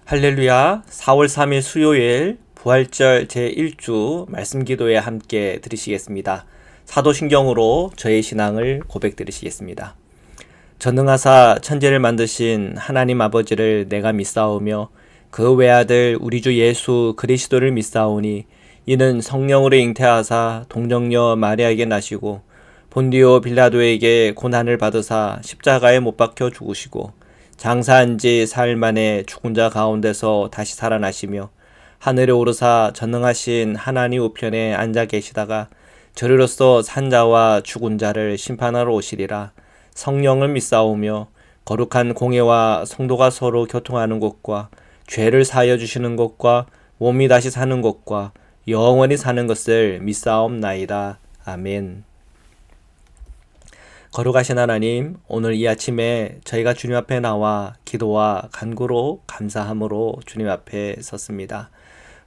할렐루야. 4월 3일 수요일 부활절 제1주 말씀 기도에 함께 들으시겠습니다. 사도신경으로 저의 신앙을 고백 드리시겠습니다. 전능하사 천지를 만드신 하나님 아버지를 내가 믿사오며 그 외아들 우리 주 예수 그리스도를 믿사오니 이는 성령으로 잉태하사 동정녀 마리아에게 나시고 본디오 빌라도에게 고난을 받으사 십자가에 못 박혀 죽으시고 장사한 지 사흘 만에 죽은 자 가운데서 다시 살아나시며 하늘에 오르사 전능하신 하나님 우편에 앉아 계시다가 저리로서 산자와 죽은 자를 심판하러 오시리라. 성령을 믿사오며 거룩한 공회와 성도가 서로 교통하는 것과 죄를 사하여 주시는 것과 몸이 다시 사는 것과 영원히 사는 것을 믿사옵나이다. 아멘. 거룩하신 하나님, 오늘 이 아침에 저희가 주님 앞에 나와 기도와 간구로 감사함으로 주님 앞에 섰습니다.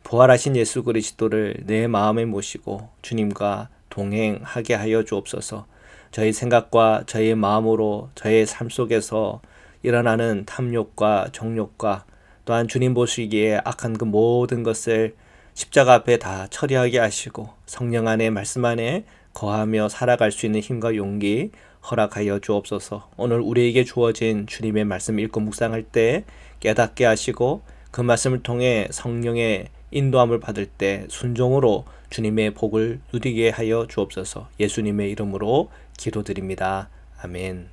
부활하신 예수 그리스도를 내 마음에 모시고 주님과 동행하게 하여 주옵소서. 저희 생각과 저희 마음으로 저의 삶 속에서 일어나는 탐욕과 정욕과 또한 주님 보시기에 악한 그 모든 것을 십자가 앞에 다 처리하게 하시고 성령 안에 말씀 안에 거하며 살아갈 수 있는 힘과 용기 허락하여 주옵소서. 오늘 우리에게 주어진 주님의 말씀 읽고 묵상할 때 깨닫게 하시고 그 말씀을 통해 성령의 인도함을 받을 때 순종으로 주님의 복을 누리게 하여 주옵소서. 예수님의 이름으로 기도드립니다. 아멘.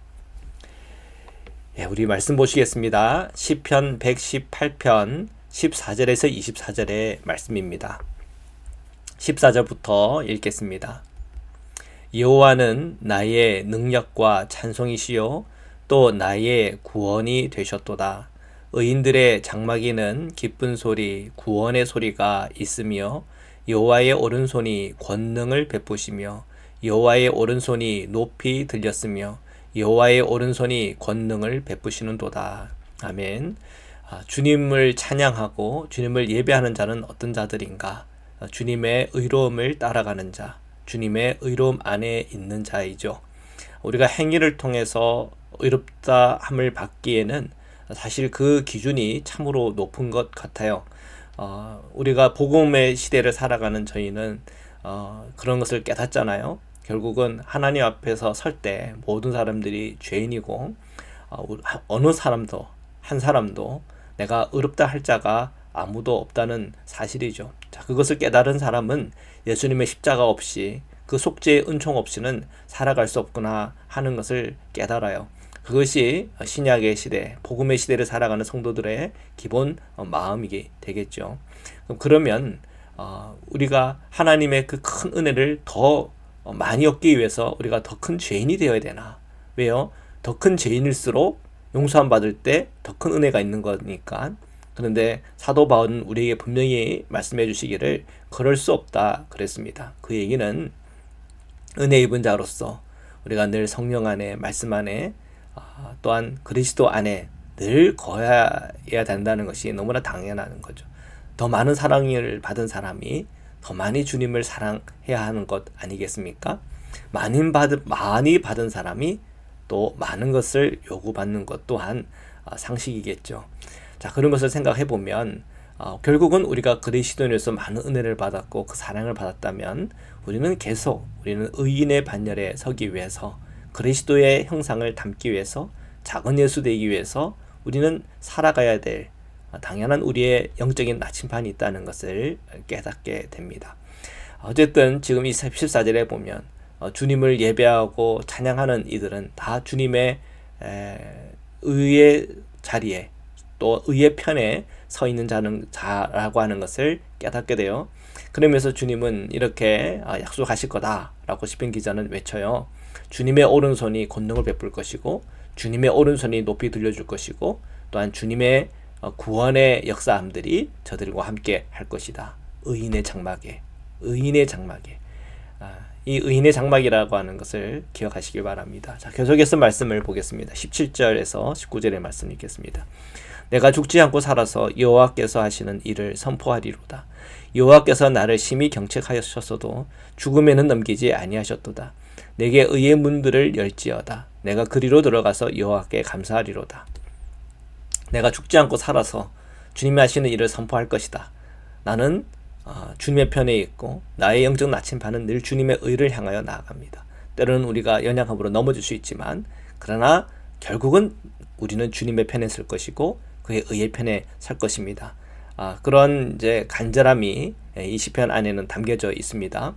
우리 말씀 보시겠습니다. 시편 118편 14절에서 24절의 말씀입니다. 14절부터 읽겠습니다. 여호와는 나의 능력과 찬송이시요 또 나의 구원이 되셨도다. 의인들의 장막에는 기쁜 소리, 구원의 소리가 있으며 여호와의 오른손이 권능을 베푸시며 여호와의 오른손이 높이 들렸으며 여호와의 오른손이 권능을 베푸시는도다. 아멘. 주님을 찬양하고 주님을 예배하는 자는 어떤 자들인가? 주님의 의로움을 따라가는 자, 주님의 의로움 안에 있는 자이죠. 우리가 행위를 통해서 의롭다 함을 받기에는 사실 그 기준이 참으로 높은 것 같아요. 우리가 복음의 시대를 살아가는 저희는 그런 것을 깨닫잖아요. 결국은 하나님 앞에서 설 때 모든 사람들이 죄인이고 어느 사람도 한 사람도 내가 의롭다 할 자가 아무도 없다는 사실이죠. 자, 그것을 깨달은 사람은 예수님의 십자가 없이 그 속죄의 은총 없이는 살아갈 수 없구나 하는 것을 깨달아요. 그것이 신약의 시대, 복음의 시대를 살아가는 성도들의 기본 마음이 되겠죠. 그러면 우리가 하나님의 그 큰 은혜를 더 많이 얻기 위해서 우리가 더 큰 죄인이 되어야 되나? 왜요? 더 큰 죄인일수록 용서함 받을 때 더 큰 은혜가 있는 거니까. 그런데 사도 바울은 우리에게 분명히 말씀해 주시기를 그럴 수 없다 그랬습니다. 그 얘기는 은혜 입은 자로서 우리가 늘 성령 안에 말씀 안에 또한 그리스도 안에 늘 거해야 된다는 것이 너무나 당연한 거죠. 더 많은 사랑을 받은 사람이 더 많이 주님을 사랑해야 하는 것 아니겠습니까? 많이 받은 사람이 또 많은 것을 요구받는 것 또한 상식이겠죠. 자, 그런 것을 생각해 보면 결국은 우리가 그리스도인으로서 많은 은혜를 받았고 그 사랑을 받았다면 우리는 의인의 반열에 서기 위해서 그리스도의 형상을 담기 위해서 작은 예수 되기 위해서 우리는 살아가야 될 당연한 우리의 영적인 나침반이 있다는 것을 깨닫게 됩니다. 어쨌든 지금 이 14절에 보면 주님을 예배하고 찬양하는 이들은 다 주님의 의의 자리에 또 의의 편에 서 있는 자라고 하는 것을 깨닫게 돼요. 그러면서 주님은 이렇게 약속하실 거다라고 시편 기자는 외쳐요. 주님의 오른손이 권능을 베풀 것이고 주님의 오른손이 높이 들려줄 것이고 또한 주님의 구원의 역사함들이 저들과 함께 할 것이다. 의인의 장막에 이 의인의 장막이라고 하는 것을 기억하시길 바랍니다. 자, 계속해서 말씀을 보겠습니다. 17절에서 19절의 말씀 읽겠습니다. 내가 죽지 않고 살아서 여호와께서 하시는 일을 선포하리로다. 여호와께서 나를 심히 경책하셨어도 죽음에는 넘기지 아니하셨도다. 내게 의의 문들을 열지어다. 내가 그리로 들어가서 여호와께 감사하리로다. 내가 죽지 않고 살아서 주님이 하시는 일을 선포할 것이다. 나는 주님의 편에 있고 나의 영적 나침반은 늘 주님의 의를 향하여 나아갑니다. 때로는 우리가 연약함으로 넘어질 수 있지만 그러나 결국은 우리는 주님의 편에 설 것이고 그의 의의 편에 설 것입니다. 그런 이제 간절함이 이 시편 안에는 담겨져 있습니다.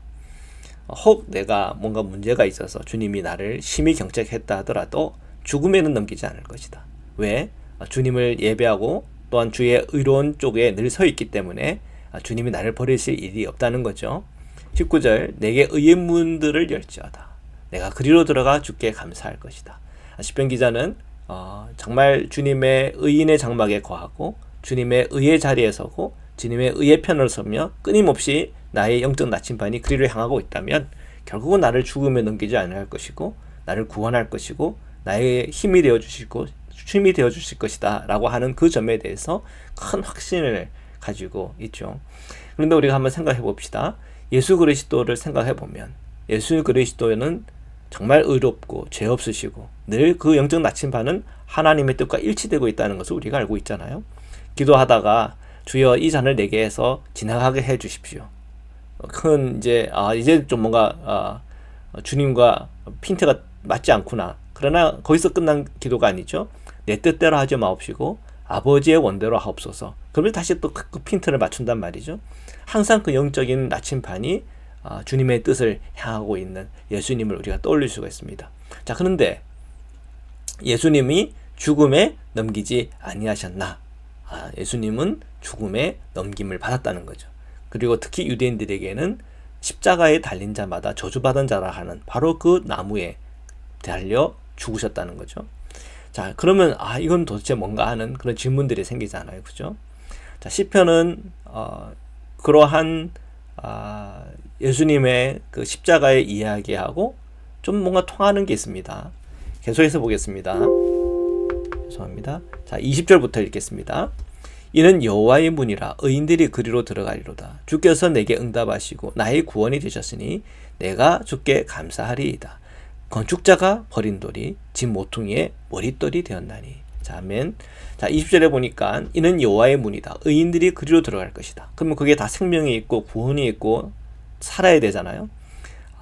혹 내가 뭔가 문제가 있어서 주님이 나를 심히 경책했다 하더라도 죽음에는 넘기지 않을 것이다. 왜? 주님을 예배하고 또한 주의 의로운 쪽에 늘 서 있기 때문에 주님이 나를 버리실 일이 없다는 거죠. 19절 내게 의의 문들을 열지어다. 내가 그리로 들어가 주께 감사할 것이다. 시편 기자는 정말 주님의 의인의 장막에 거하고 주님의 의의 자리에 서고 주님의 의의 편을 서며 끊임없이 나의 영적 나침반이 그리로 향하고 있다면 결국은 나를 죽음에 넘기지 않을 것이고 나를 구원할 것이고 나의 힘이 되어주시고 쉼이 되어주실 것이다 라고 하는 그 점에 대해서 큰 확신을 가지고 있죠. 그런데 우리가 한번 생각해 봅시다. 예수 그리스도를 생각해 보면 예수 그리스도는 정말 의롭고 죄 없으시고 늘 그 영적 나침반은 하나님의 뜻과 일치되고 있다는 것을 우리가 알고 있잖아요. 기도하다가 주여 이 잔을 내게 해서 지나가게 해 주십시오. 큰 이제 좀 뭔가 주님과 핀트가 맞지 않구나. 그러나 거기서 끝난 기도가 아니죠. 내 뜻대로 하지 마옵시고 아버지의 원대로 하옵소서. 그러면 다시 또 그 핀트를 맞춘단 말이죠. 항상 그 영적인 나침반이 주님의 뜻을 향하고 있는 예수님을 우리가 떠올릴 수가 있습니다. 자, 그런데 예수님이 죽음에 넘기지 아니하셨나? 예수님은 죽음에 넘김을 받았다는 거죠. 그리고 특히 유대인들에게는 십자가에 달린 자마다 저주받은 자라 하는 바로 그 나무에 달려 죽으셨다는 거죠. 자, 그러면 이건 도대체 뭔가 하는 그런 질문들이 생기잖아요. 그죠? 자, 시편은 그러한 예수님의 그 십자가의 이야기하고 좀 뭔가 통하는 게 있습니다. 계속해서 보겠습니다. 죄송합니다. 자, 20절부터 읽겠습니다. 이는 여호와의 문이라 의인들이 그리로 들어가리로다. 주께서 내게 응답하시고 나의 구원이 되셨으니 내가 주께 감사하리이다. 건축자가 버린 돌이 집 모퉁이의 머릿돌이 되었나니. 자, 아멘. 자, 20절에 보니까 이는 여호와의 문이다. 의인들이 그리로 들어갈 것이다. 그러면 그게 다 생명이 있고 구원이 있고 살아야 되잖아요.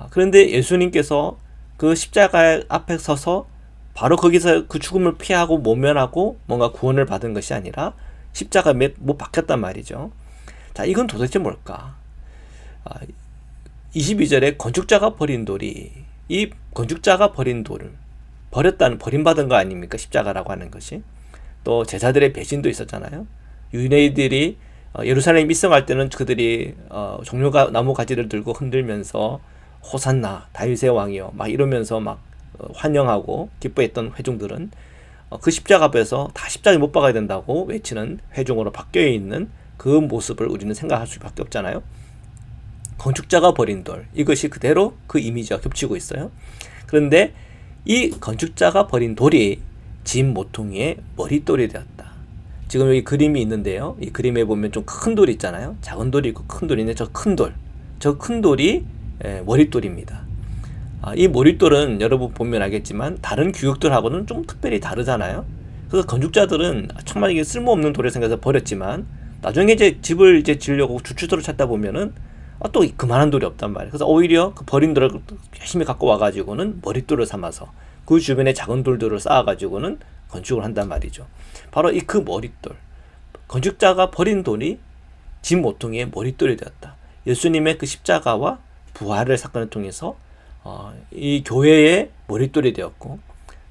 그런데 예수님께서 그 십자가 앞에 서서 바로 거기서 그 죽음을 피하고 모면하고 뭔가 구원을 받은 것이 아니라 십자가에 못 박혔단 말이죠. 자, 이건 도대체 뭘까? 22절에 건축자가 버린 돌이, 이 건축자가 버린 돌을 버림받은 거 아닙니까? 십자가라고 하는 것이. 또 제자들의 배신도 있었잖아요. 유대인들이 예루살렘 입성할 때는 그들이 종려가 나무 가지를 들고 흔들면서 호산나 다윗의 왕이여 막 이러면서 막 환영하고 기뻐했던 회중들은 그 십자가 앞에서 다 십자가에 못 박아야 된다고 외치는 회중으로 바뀌어 있는 그 모습을 우리는 생각할 수밖에 없잖아요. 건축자가 버린 돌, 이것이 그대로 그 이미지와 겹치고 있어요. 그런데 이 건축자가 버린 돌이 집 모퉁이의 머릿돌이 되었다. 지금 여기 그림이 있는데요. 이 그림에 보면 좀 큰 돌이 있잖아요. 작은 돌이 있고 큰 돌이 있는데 저 큰 돌이 머릿돌입니다. 이 머릿돌은 여러분 보면 알겠지만 다른 규격들하고는 좀 특별히 다르잖아요. 그래서 건축자들은 정말 이게 쓸모없는 돌을 생각해서 버렸지만 나중에 이제 집을 지으려고 주춧돌을 찾다 보면은 또 그만한 돌이 없단 말이에요. 그래서 오히려 그 버린 돌을 열심히 갖고 와가지고는 머릿돌을 삼아서 그 주변에 작은 돌들을 쌓아가지고는 건축을 한단 말이죠. 바로 이 그 머릿돌, 건축자가 버린 돌이 집 모퉁이의 머릿돌이 되었다. 예수님의 그 십자가와 부활을 사건을 통해서 이 교회의 머릿돌이 되었고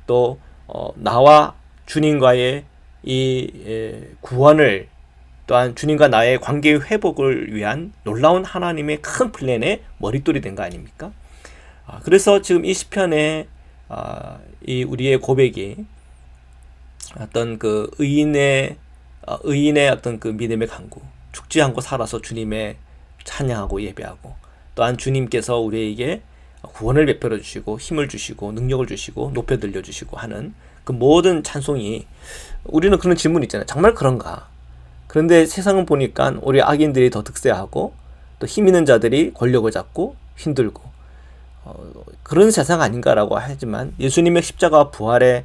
또 나와 주님과의 이 구원을 또한 주님과 나의 관계의 회복을 위한 놀라운 하나님의 큰 플랜의 머릿돌이 된 거 아닙니까? 그래서 지금 이 시편에 이 우리의 고백이 어떤 그 의인의 어떤 그 믿음의 강구, 죽지 않고 살아서 주님의 찬양하고 예배하고 또한 주님께서 우리에게 구원을 베풀어 주시고 힘을 주시고 능력을 주시고 높여 들려 주시고 하는 그 모든 찬송이 우리는 그런 질문이 있잖아요. 정말 그런가? 그런데 세상은 보니까 우리 악인들이 더 득세하고 또 힘 있는 자들이 권력을 잡고 힘들고 그런 세상 아닌가라고 하지만 예수님의 십자가 부활의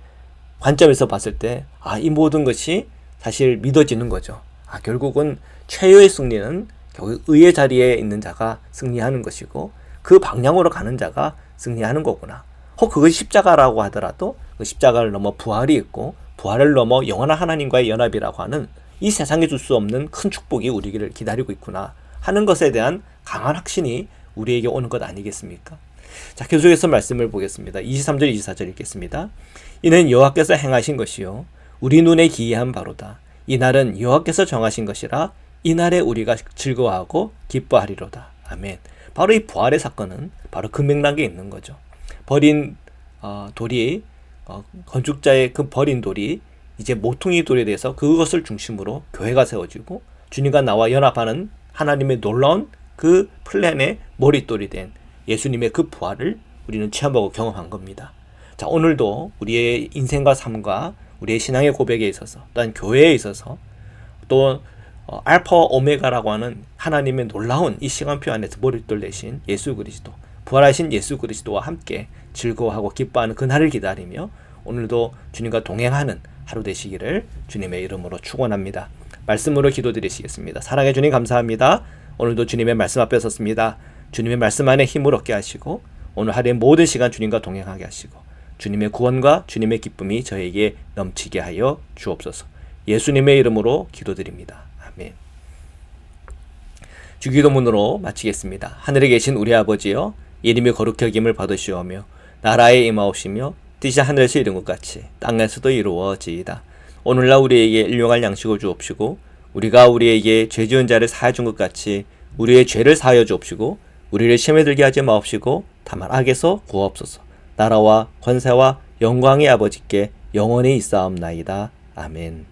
관점에서 봤을 때 이 모든 것이 사실 믿어지는 거죠. 결국은 최후의 승리는 결국 의의 자리에 있는 자가 승리하는 것이고 그 방향으로 가는 자가 승리하는 거구나. 혹 그것이 십자가라고 하더라도 그 십자가를 넘어 부활이 있고 부활을 넘어 영원한 하나님과의 연합이라고 하는 이 세상에 줄 수 없는 큰 축복이 우리를 기다리고 있구나 하는 것에 대한 강한 확신이 우리에게 오는 것 아니겠습니까? 자, 계속해서 말씀을 보겠습니다. 23절 24절 읽겠습니다. 이는 여호와께서 행하신 것이요 우리 눈에 기이한 바로다. 이 날은 여호와께서 정하신 것이라 이 날에 우리가 즐거워하고 기뻐하리로다. 아멘. 바로 이 부활의 사건은 바로 그 맥락에 있는 거죠. 버린 돌이 건축자의 그 버린 돌이 이제 모퉁이 돌에 대해서 그것을 중심으로 교회가 세워지고 주님과 나와 연합하는 하나님의 놀라운 그 플랜의 머릿돌이 된 예수님의 그 부활을 우리는 체험하고 경험한 겁니다. 자, 오늘도 우리의 인생과 삶과 우리의 신앙의 고백에 있어서 또한 교회에 있어서 또 알파와 오메가라고 하는 하나님의 놀라운 이 시간표 안에서 머릿돌 되신 예수 그리스도, 부활하신 예수 그리스도와 함께 즐거워하고 기뻐하는 그날을 기다리며 오늘도 주님과 동행하는 하루 되시기를 주님의 이름으로 축원합니다. 말씀으로 기도드리시겠습니다. 사랑해 주님 감사합니다. 오늘도 주님의 말씀 앞에 섰습니다. 주님의 말씀 안에 힘을 얻게 하시고 오늘 하루의 모든 시간 주님과 동행하게 하시고 주님의 구원과 주님의 기쁨이 저에게 넘치게 하여 주옵소서. 예수님의 이름으로 기도드립니다. 아멘. 주기도문으로 마치겠습니다. 하늘에 계신 우리 아버지여, 이름이 거룩히 여김을 받으시오며 나라에 임하옵시며 뜻이 하늘에서 이룬 것 같이 땅에서도 이루어지이다. 오늘날 우리에게 일용할 양식을 주옵시고 우리가 우리에게 죄 지은 자를 사하여 준 것 같이 우리의 죄를 사하여 주옵시고 우리를 시험에 들게 하지 마옵시고 다만 악에서 구하옵소서. 나라와 권세와 영광의 아버지께 영원히 있사옵나이다. 아멘.